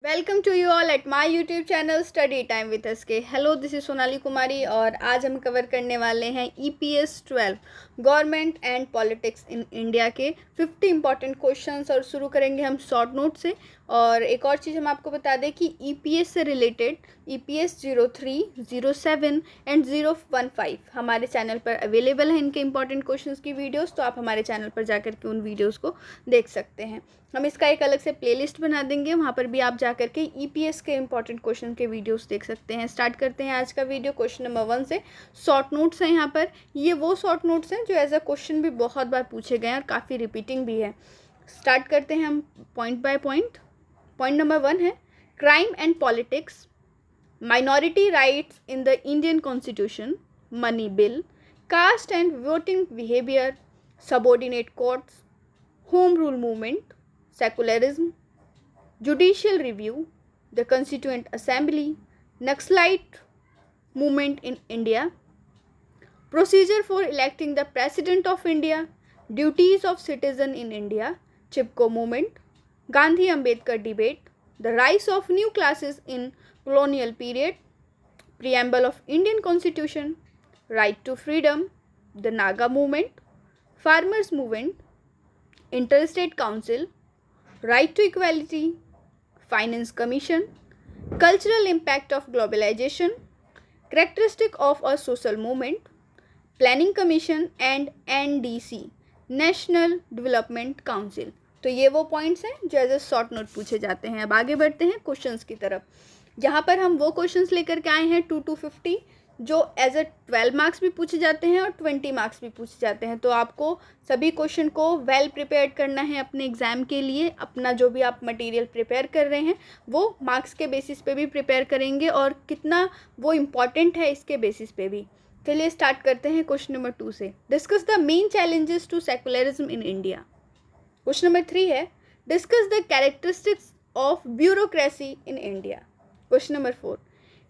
Welcome to you all at my YouTube channel study time with SK. Hello, this is Sonali Kumari और आज हम cover करने वाले हैं EPS 12 government and politics in India के 50 important questions. और शुरू करेंगे हम शॉर्ट नोट से। और एक और चीज़ हम आपको बता दें कि EPS से रिलेटेड EPS 03, 07 एंड 015 हमारे चैनल पर अवेलेबल है इनके इंपॉर्टेंट क्वेश्चंस की वीडियोस, तो आप हमारे चैनल पर जाकर के उन वीडियोस को देख सकते हैं। हम इसका एक अलग से प्लेलिस्ट बना देंगे, वहाँ पर भी आप जाकर के EPS के इंपॉर्टेंट क्वेश्चन के वीडियोस देख सकते हैं। स्टार्ट करते हैं आज का वीडियो क्वेश्चन नंबर 1 से। शॉर्ट नोट्स हैं यहाँ पर, ये वो शॉर्ट नोट्स हैं जो एज अ क्वेश्चन भी बहुत बार पूछे गए हैं और काफ़ी रिपीटिंग भी है। स्टार्ट करते हैं हम point by point. Point number 1 है crime and politics, minority rights in the Indian constitution, money bill, caste and voting behaviour, subordinate courts, home rule movement, secularism, judicial review, the Constituent Assembly, Naxalite movement in India, procedure for electing the President of India, duties of citizen in India, Chipko movement, Gandhi-Ambedkar debate, the rise of new classes in colonial period, preamble of Indian Constitution, right to freedom, the Naga movement, farmers movement, interstate council, right to equality, finance commission, cultural impact of globalization, characteristic of a social movement, planning commission and NDC, national development council. तो ये वो points हैं जो as a short note पूछे जाते हैं। अब आगे बढ़ते हैं क्वेश्चंस की तरफ। यहाँ पर हम वो क्वेश्चंस लेकर के आए हैं 2 to 50 जो एज ए 12 मार्क्स भी पूछे जाते हैं और 20 मार्क्स भी पूछे जाते हैं। तो आपको सभी क्वेश्चन को वेल प्रिपेयर्ड करना है अपने एग्ज़ाम के लिए। अपना जो भी आप मटेरियल प्रिपेयर कर रहे हैं वो मार्क्स के बेसिस पे भी प्रिपेयर करेंगे और कितना वो इम्पॉर्टेंट है इसके बेसिस पे भी। चलिए स्टार्ट करते हैं क्वेश्चन नंबर 2 से। Discuss the main challenges to secularism in India. Question number 3 है discuss the characteristics of bureaucracy in India. Question number 4,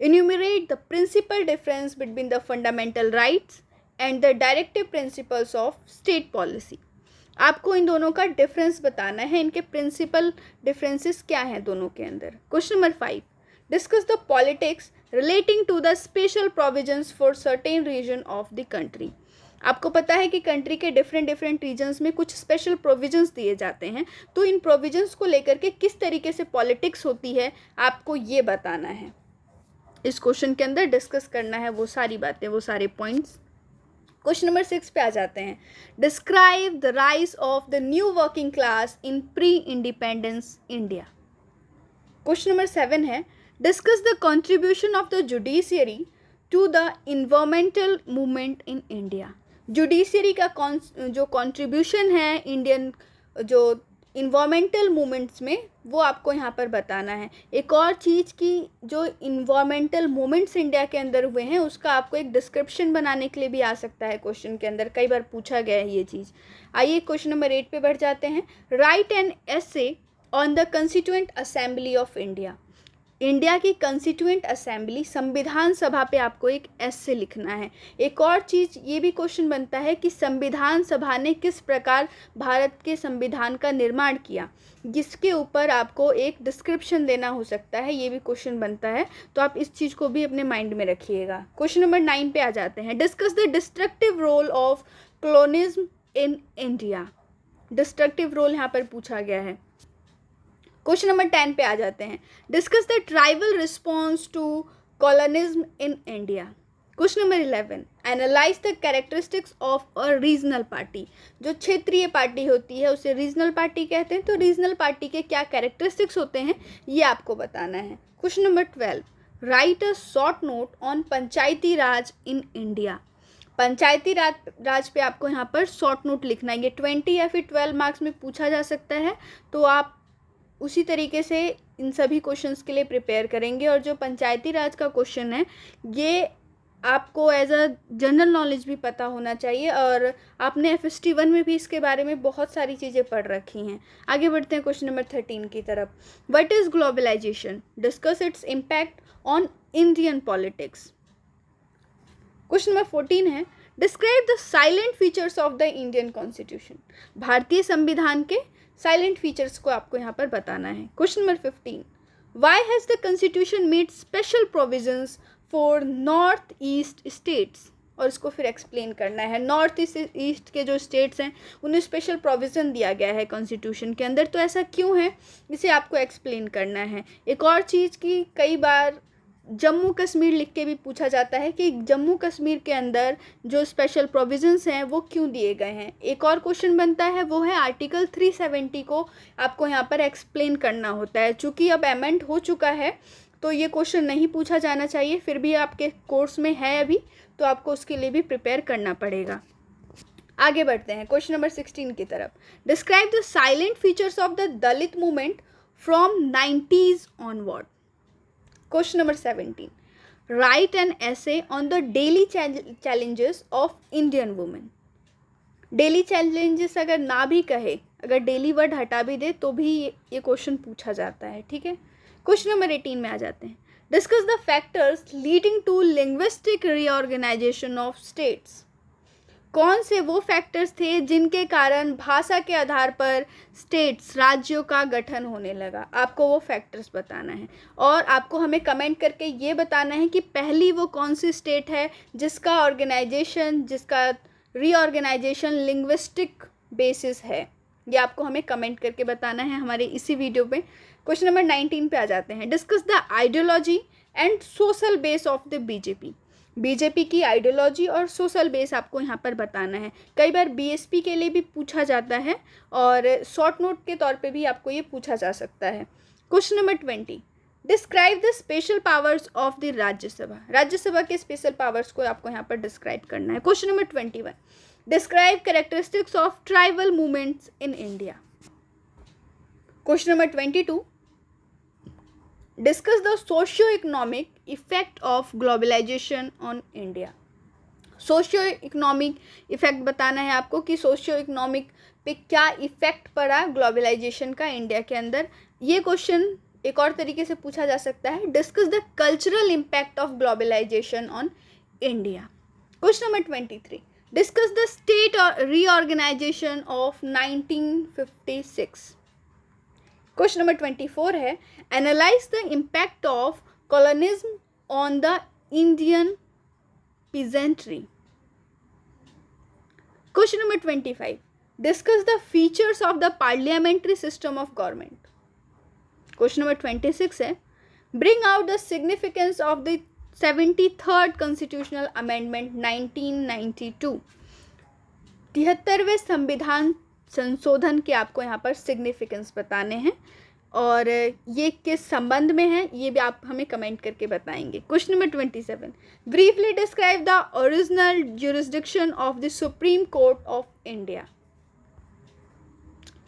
enumerate the principal difference between the fundamental rights and the directive principles of state policy। आपको इन दोनों का difference बताना है, इनके principal differences क्या हैं दोनों के अंदर। Question number 5, discuss the politics relating to the special provisions for certain region of the country. आपको पता है कि कंट्री के डिफरेंट रीजन्स में कुछ स्पेशल प्रोविजंस दिए जाते हैं, तो इन प्रोविजंस को लेकर के किस तरीके से पॉलिटिक्स होती है आपको ये बताना है। इस क्वेश्चन के अंदर डिस्कस करना है वो सारी बातें, वो सारे पॉइंट्स। क्वेश्चन नंबर 6 पे आ जाते हैं। Describe the rise of the new working class in pre independence India. Question number 7 है discuss the contribution of the judiciary to the environmental movement in India. Judiciary का जो कंट्रीब्यूशन है Indian जो environmental movements में वो आपको यहाँ पर बताना है। एक और चीज़ की जो इन्वायरमेंटल मूवमेंट्स इंडिया के अंदर हुए हैं उसका आपको एक डिस्क्रिप्शन बनाने के लिए भी आ सकता है क्वेश्चन के अंदर, कई बार पूछा गया है ये चीज़। आइए क्वेश्चन नंबर 8 पे बढ़ जाते हैं। Right an essay on the constituent assembly of India. India की कंस्टिट्यूएंट असेंबली संविधान सभा पे आपको एक एस्से लिखना है। एक और चीज़ ये भी क्वेश्चन बनता है कि संविधान सभा ने किस प्रकार भारत के संविधान का निर्माण किया, जिसके ऊपर आपको एक डिस्क्रिप्शन देना हो सकता है, ये भी क्वेश्चन बनता है। तो आप इस चीज़ को भी अपने माइंड में रखिएगा। क्वेश्चन नंबर 9 पे आ जाते हैं। Discuss the destructive role of colonialism in India. Destructive role यहाँ पर पूछा गया है। क्वेश्चन नंबर 10 पे आ जाते हैं। Discuss the tribal response to colonialism in India. Question number 11, analyse the characteristics of a regional party. जो क्षेत्रीय पार्टी होती है उसे रीजनल पार्टी कहते हैं, तो रीजनल पार्टी के क्या कैरेक्टरिस्टिक्स होते हैं ये आपको बताना है। Question number 12, write a short note on Panchayati Raj in India. Panchayati Raj पे आपको यहाँ पर शॉर्ट नोट लिखना है। ये 20 या फिर 12 मार्क्स में पूछा जा सकता है, तो आप उसी तरीके से इन सभी क्वेश्चंस के लिए प्रिपेयर करेंगे। और जो पंचायती राज का क्वेश्चन है ये आपको एज अ जनरल नॉलेज भी पता होना चाहिए और आपने FST 1 में भी इसके बारे में बहुत सारी चीज़ें पढ़ रखी हैं। आगे बढ़ते हैं क्वेश्चन नंबर 13 की तरफ। What is globalisation, discuss its impact on Indian politics. Question number 14 है describe the salient features of the Indian constitution. भारतीय संविधान के साइलेंट फीचर्स को आपको यहाँ पर बताना है। Question number 15, why has the constitution made special provisions for north east states, और इसको फिर एक्सप्लेन करना है। नॉर्थ ईस्ट के जो स्टेट्स हैं उन्हें स्पेशल प्रोविज़न दिया गया है कॉन्स्टिट्यूशन के अंदर, तो ऐसा क्यों है इसे आपको एक्सप्लेन करना है। एक और चीज़ की कई बार जम्मू कश्मीर लिख के भी पूछा जाता है कि जम्मू कश्मीर के अंदर जो स्पेशल प्रोविजंस हैं वो क्यों दिए गए हैं। एक और क्वेश्चन बनता है वो है आर्टिकल 370 को आपको यहाँ पर एक्सप्लेन करना होता है। चूँकि अब अमेंड हो चुका है तो ये क्वेश्चन नहीं पूछा जाना चाहिए, फिर भी आपके कोर्स में है अभी, तो आपको उसके लिए भी प्रिपेयर करना पड़ेगा। आगे बढ़ते हैं क्वेश्चन नंबर 16 की तरफ। Describe the salient features of the Dalit movement from 90s onward. Question number 17. Write an essay on the daily challenges of Indian women. Daily challenges अगर ना भी कहे, अगर डेली वर्ड हटा भी दे तो भी ये क्वेश्चन पूछा जाता है, ठीक है। क्वेश्चन नंबर 18 में आ जाते हैं। Discuss the factors leading to linguistic reorganisation of states. कौन से वो फैक्टर्स थे जिनके कारण भाषा के आधार पर स्टेट्स, राज्यों का गठन होने लगा। आपको वो फैक्टर्स बताना है और आपको हमें कमेंट करके ये बताना है कि पहली वो कौन सी स्टेट है जिसका ऑर्गेनाइजेशन, जिसका रीऑर्गेनाइजेशन लिंग्विस्टिक बेसिस है। ये आपको हमें कमेंट करके बताना है हमारे इसी वीडियो पे। क्वेश्चन नंबर 19 पे आ जाते हैं। Discuss the ideology and social base of the BJP. BJP की आइडियोलॉजी और सोशल बेस आपको यहाँ पर बताना है। कई बार बीएसपी के लिए भी पूछा जाता है और शॉर्ट नोट के तौर पे भी आपको ये पूछा जा सकता है। Question number 20। Describe the special powers of the Rajya Sabha. Rajya Sabha के स्पेशल पावर्स को आपको यहाँ पर डिस्क्राइब करना है। Question number 21। Describe characteristics of tribal movements in India. Question number 22। Discuss the socio economic effect of globalisation on India. Socio economic effect बताना है आपको कि सोशियो इकोनॉमिक पे क्या इफेक्ट पड़ा ग्लोबलाइजेशन का इंडिया के अंदर। ये क्वेश्चन एक और तरीके से पूछा जा सकता है। Discuss the cultural impact of globalisation on India. Question number 23। Discuss the state reorganisation of 1956। Question number 24 है analyse the impact of colonialism on the Indian peasantry. Question number 25. Discuss the features of the parliamentary system of government. Question number 26 है bring out the significance of the 73rd constitutional amendment 1992. 73वें संविधान संशोधन के आपको यहाँ पर significance बताने हैं और ये किस संबंध में है ये भी आप हमें कमेंट करके बताएंगे। Question number 27। Briefly describe the original jurisdiction of the Supreme Court of India.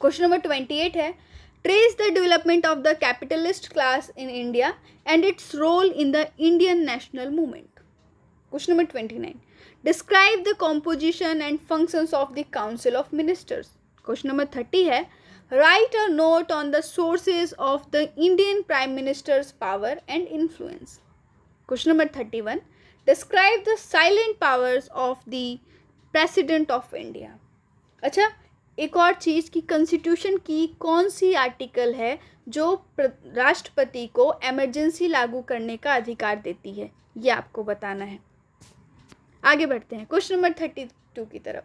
Question number 28 है trace the development of the capitalist class in India and its role in the Indian national movement. Question number 29। Describe the composition and functions of the council of ministers. Question number 30 है Write a note on the sources of the Indian Prime Minister's power and influence. Question number 31. Describe the silent powers of the President of India. अच्छा, एक और चीज़ कि constitution की कौन सी article है जो राष्ट्रपति को एमरजेंसी लागू करने का अधिकार देती है, ये आपको बताना है। आगे बढ़ते हैं क्वेश्चन नंबर 32 की तरफ।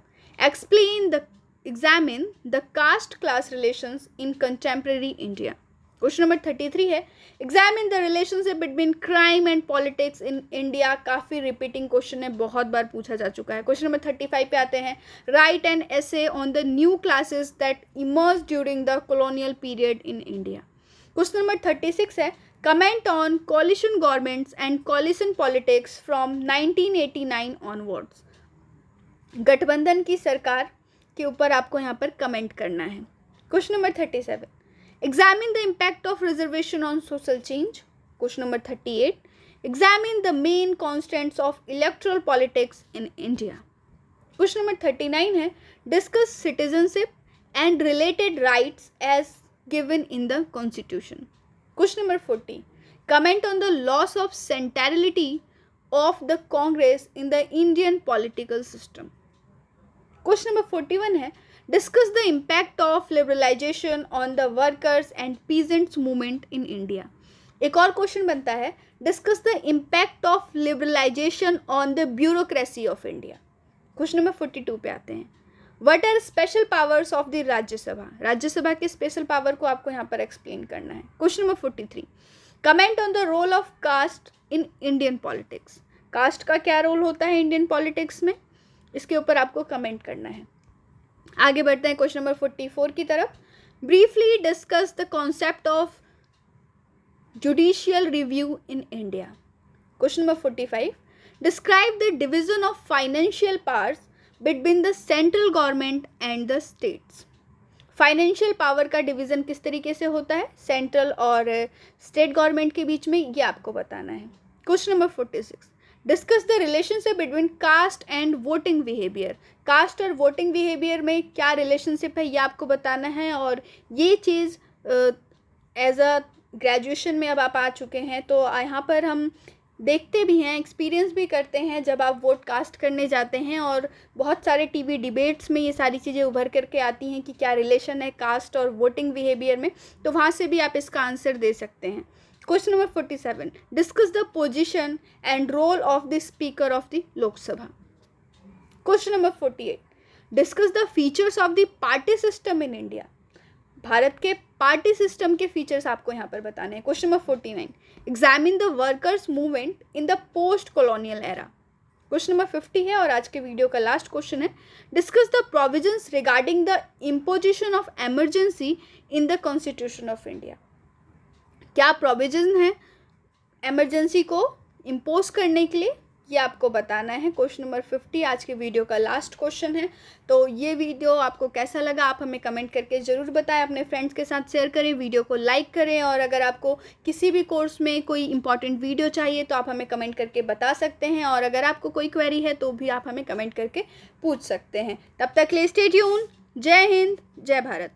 Examine the caste class relations in contemporary India. Question number 33 है Examine the relationship between crime and politics in India. काफ़ी रिपीटिंग क्वेश्चन है, बहुत बार पूछा जा चुका है। क्वेश्चन नंबर 35 पे आते हैं। Write an essay on the new classes that emerged during the colonial period in India. Question number 36 है Comment on coalition governments and coalition politics from 1989 onwards. गठबंधन की सरकार के ऊपर आपको यहाँ पर कमेंट करना है। Question number 37। Examine the impact of reservation on social change. Question number 38। Examine the main constants of electoral politics in India. Question number 39 है discuss citizenship and related rights as given in the constitution. Question number 40। Comment on the loss of centrality of the Congress in the Indian political system. Question number 41 है discuss the impact of liberalisation on the workers and peasants movement in India. एक और question बनता है, discuss the impact of liberalisation on the bureaucracy of India. Question number 42 पे आते हैं, what are special powers of the Rajya Sabha. Rajya Sabha के special power को आपको यहाँ पर एक्सप्लेन करना है। Question number 43, comment on the role of caste in Indian politics. Caste का क्या रोल होता है इंडियन पॉलिटिक्स में, इसके ऊपर आपको कमेंट करना है। आगे बढ़ते हैं क्वेश्चन नंबर 44 की तरफ, briefly discuss the concept of judicial review in India. Question number 45, describe the division of financial powers between the central government and the states. Financial power का डिवीज़न किस तरीके से होता है सेंट्रल और स्टेट गवर्नमेंट के बीच में, ये आपको बताना है। Question number 46, discuss the relationship between caste and voting behaviour. Caste और वोटिंग बिहेवियर में क्या रिलेशनशिप है ये आपको बताना है, और ये चीज़ एज अ ग्रेजुएशन में अब आप आ चुके हैं तो यहाँ पर हम देखते भी हैं, एक्सपीरियंस भी करते हैं जब आप वोट कास्ट करने जाते हैं, और बहुत सारे टीवी डिबेट्स में ये सारी चीज़ें उभर करके आती हैं कि क्या रिलेशन है कास्ट और वोटिंग बिहेवियर में, तो वहाँ से भी आप इसका आंसर दे सकते हैं। Question number 47, discuss the position and role of the speaker of the Lok Sabha. Question number 48, discuss the features of the party system in India. Bharat के पार्टी सिस्टम के फीचर्स आपको यहाँ पर बताने हैं। Question number 49, examine the workers movement in the post colonial era. Question number 50 है और आज के वीडियो का लास्ट क्वेश्चन है, discuss the provisions regarding the imposition of emergency in the constitution of India. क्या प्रोविजन है एमरजेंसी को impose करने के लिए, ये आपको बताना है। क्वेश्चन नंबर 50 आज के वीडियो का लास्ट क्वेश्चन है। तो ये वीडियो आपको कैसा लगा आप हमें कमेंट करके ज़रूर बताएं, अपने फ्रेंड्स के साथ शेयर करें, वीडियो को लाइक करें, और अगर आपको किसी भी कोर्स में कोई इंपॉर्टेंट वीडियो चाहिए तो आप हमें कमेंट करके बता सकते हैं, और अगर आपको कोई क्वेरी है तो भी आप हमें कमेंट करके पूछ सकते हैं। तब तक के लिए स्टे ट्यून। जय हिंद, जय भारत।